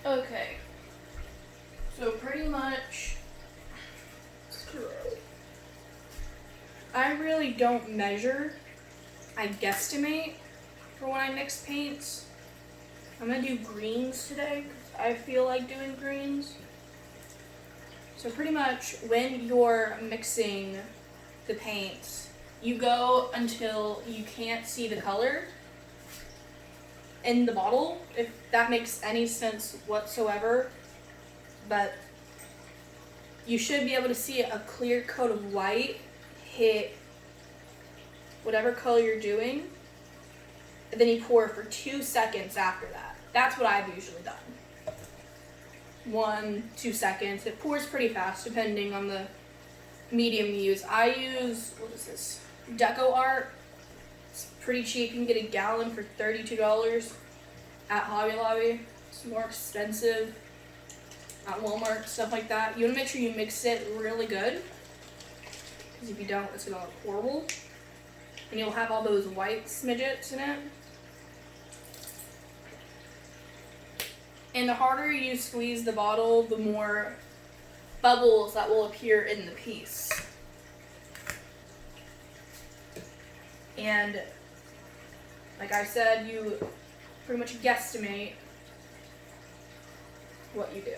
Okay. So pretty much, I really don't measure. I guesstimate for when I mix paints. I'm gonna do greens today because I feel like doing greens. So pretty much when you're mixing the paints, you go until you can't see the color in the bottle, if that makes any sense whatsoever. But you should be able to see a clear coat of white hit whatever color you're doing, and then you pour for 2 seconds after that. That's what I've usually done. 1-2 seconds. It pours pretty fast depending on the medium you use. I use, what is this? Deco Art. It's pretty cheap. You can get a gallon for $32 at Hobby Lobby. It's more expensive at Walmart, stuff like that. You want to make sure you mix it really good, because if you don't, it's going to look horrible. And you'll have all those white smidgets in it. And the harder you squeeze the bottle, the more bubbles that will appear in the piece. And like I said, you pretty much guesstimate what you do.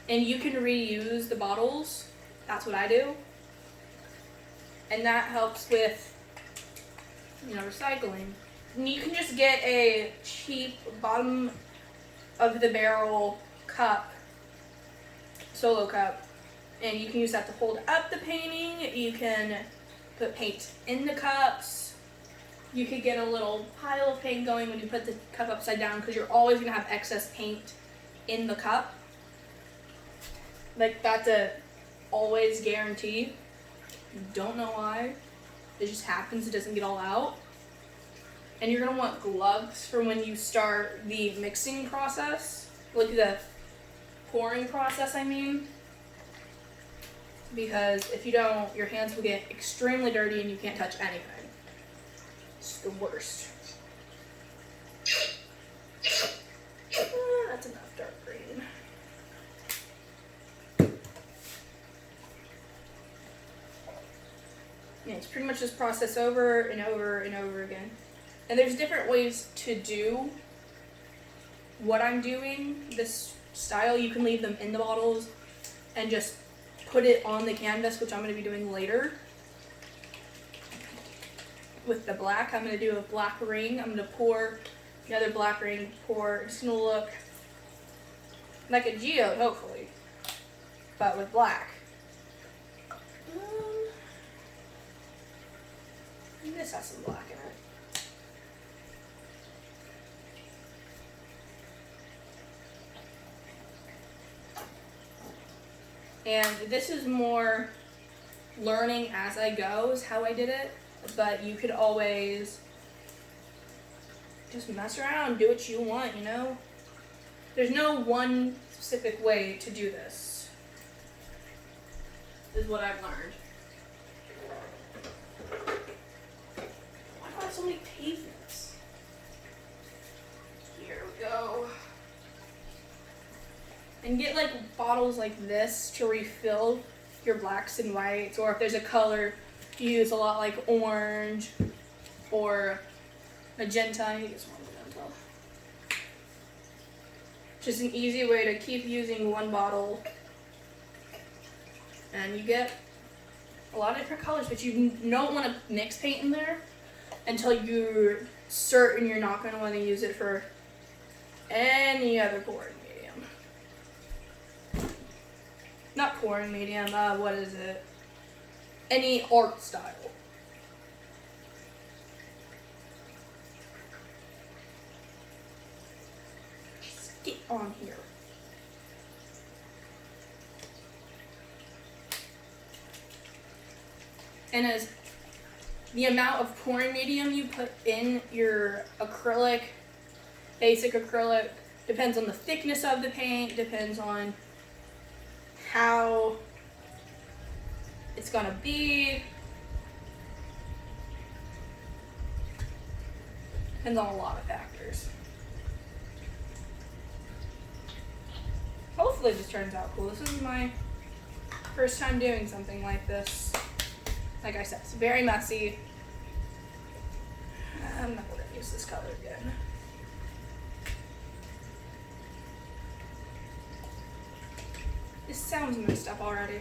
And you can reuse the bottles. That's what I do. And that helps with, recycling. And you can just get a cheap bottom of the barrel cup, solo cup, and you can use that to hold up the painting. You can put paint in the cups. You could get a little pile of paint going when you put the cup upside down, because you're always going to have excess paint in the cup. Like, that's a always guarantee. Don't know why. It just happens. It doesn't get all out. And you're going to want gloves for when you start the mixing process. Like the pouring process, I mean. Because if you don't, your hands will get extremely dirty and you can't touch anything. It's the worst. That's enough dark green. Yeah, it's pretty much this process over and over and over again. And there's different ways to do what I'm doing, this style. You can leave them in the bottles and just put it on the canvas, which I'm going to be doing later. With the black, I'm going to do a black ring. I'm going to pour another black ring, pour. It's going to look like a geode, hopefully, but with black. This has some black in it. And this is more learning as I go is how I did it, but you could always just mess around, do what you want, There's no one specific way to do this, is what I've learned. Why do I have so many pavements? Here we go. And get bottles like this to refill your blacks and whites, or if there's a color you use a lot, like orange or magenta. I think it's more magenta. Just an easy way to keep using one bottle, and you get a lot of different colors, but you don't want to mix paint in there until you're certain you're not going to want to use it for any other pouring medium. Not pouring medium, what is it? Any art style. Just get on here. And as the amount of pouring medium you put in your acrylic, basic acrylic, depends on the thickness of the paint, depends on how it's gonna be. Depends on a lot of factors. Hopefully this turns out cool. This is my first time doing something like this. Like I said, it's very messy. I'm not gonna use this color again. This sounds messed up already.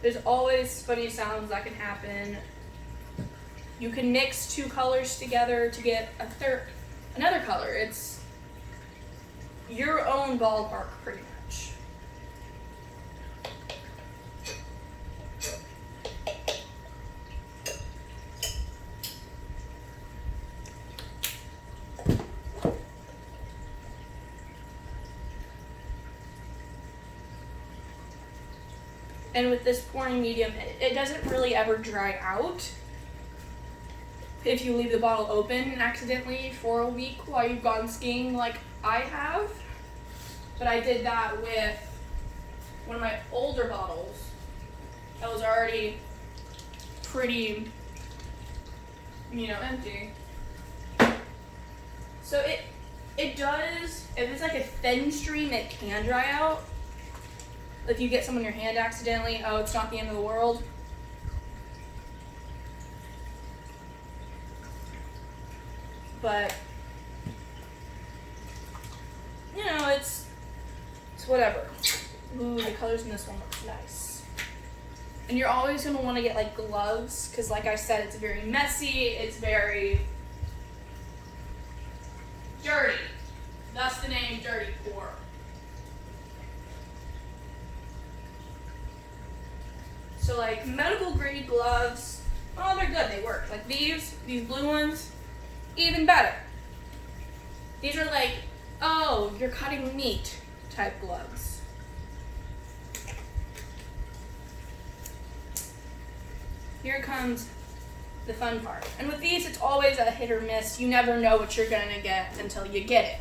There's always funny sounds that can happen. You can mix two colors together to get another color. It's your own ballpark, pretty much. And with this pouring medium, it doesn't really ever dry out. If you leave the bottle open accidentally for a week while you've gone skiing like I have. But I did that with one of my older bottles that was already pretty, empty. So it does, if it's like a thin stream, it can dry out. If you get some on your hand accidentally, it's not the end of the world. But, it's whatever. Ooh, the colors in this one look nice. And you're always going to want to get like gloves, because like I said, it's very messy, it's very dirty. Thus the name Dirty Pour. So like medical grade gloves, they're good, they work. Like these blue ones, even better. These are like, you're cutting meat type gloves. Here comes the fun part. And with these, it's always a hit or miss. You never know what you're gonna get until you get it.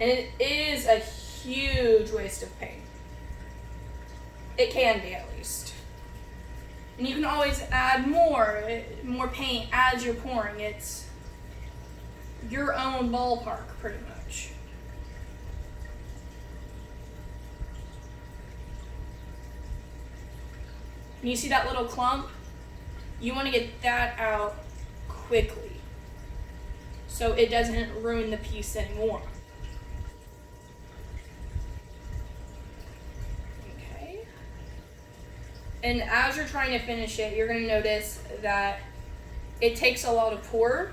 And it is a huge waste of paint. It can be, at least. And you can always add more paint as you're pouring. It's your own ballpark, pretty much. And you see that little clump? You want to get that out quickly so it doesn't ruin the piece anymore. And as you're trying to finish it, you're going to notice that it takes a lot of pour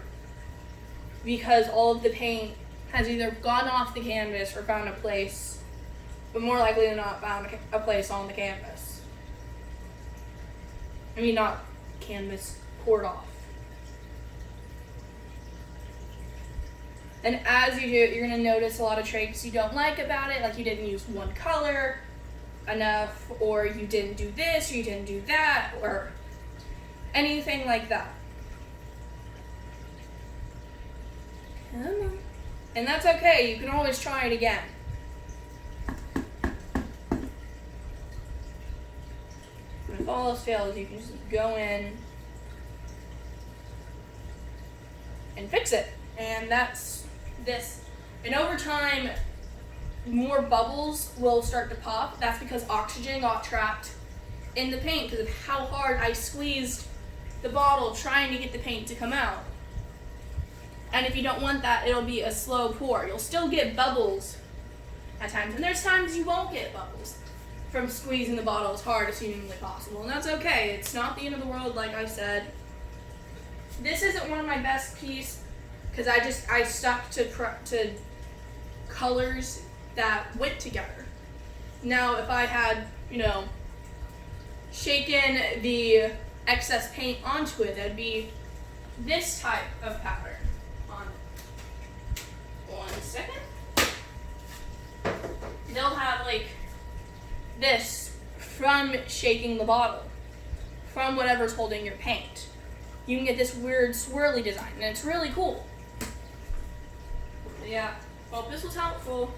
because all of the paint has either gone off the canvas or found a place, but more likely than not found a place on the canvas. I mean, not canvas, poured off. And as you do it, you're going to notice a lot of traits you don't like about it, like you didn't use one color enough, or you didn't do this, or you didn't do that, or anything like that. Come on. And that's okay, you can always try it again. And if all else fails, you can just go in and fix it. And that's this. And over time, more bubbles will start to pop. That's because oxygen got trapped in the paint because of how hard I squeezed the bottle trying to get the paint to come out. And if you don't want that, it'll be a slow pour. You'll still get bubbles at times. And there's times you won't get bubbles from squeezing the bottle as hard as humanly possible. And that's okay. It's not the end of the world, like I said. This isn't one of my best pieces because I stuck to colors that went together. Now, if I had, shaken the excess paint onto it, that'd be this type of pattern. On 1 second. They'll have like this from shaking the bottle, from whatever's holding your paint. You can get this weird swirly design, and it's really cool. So yeah, hope this was helpful.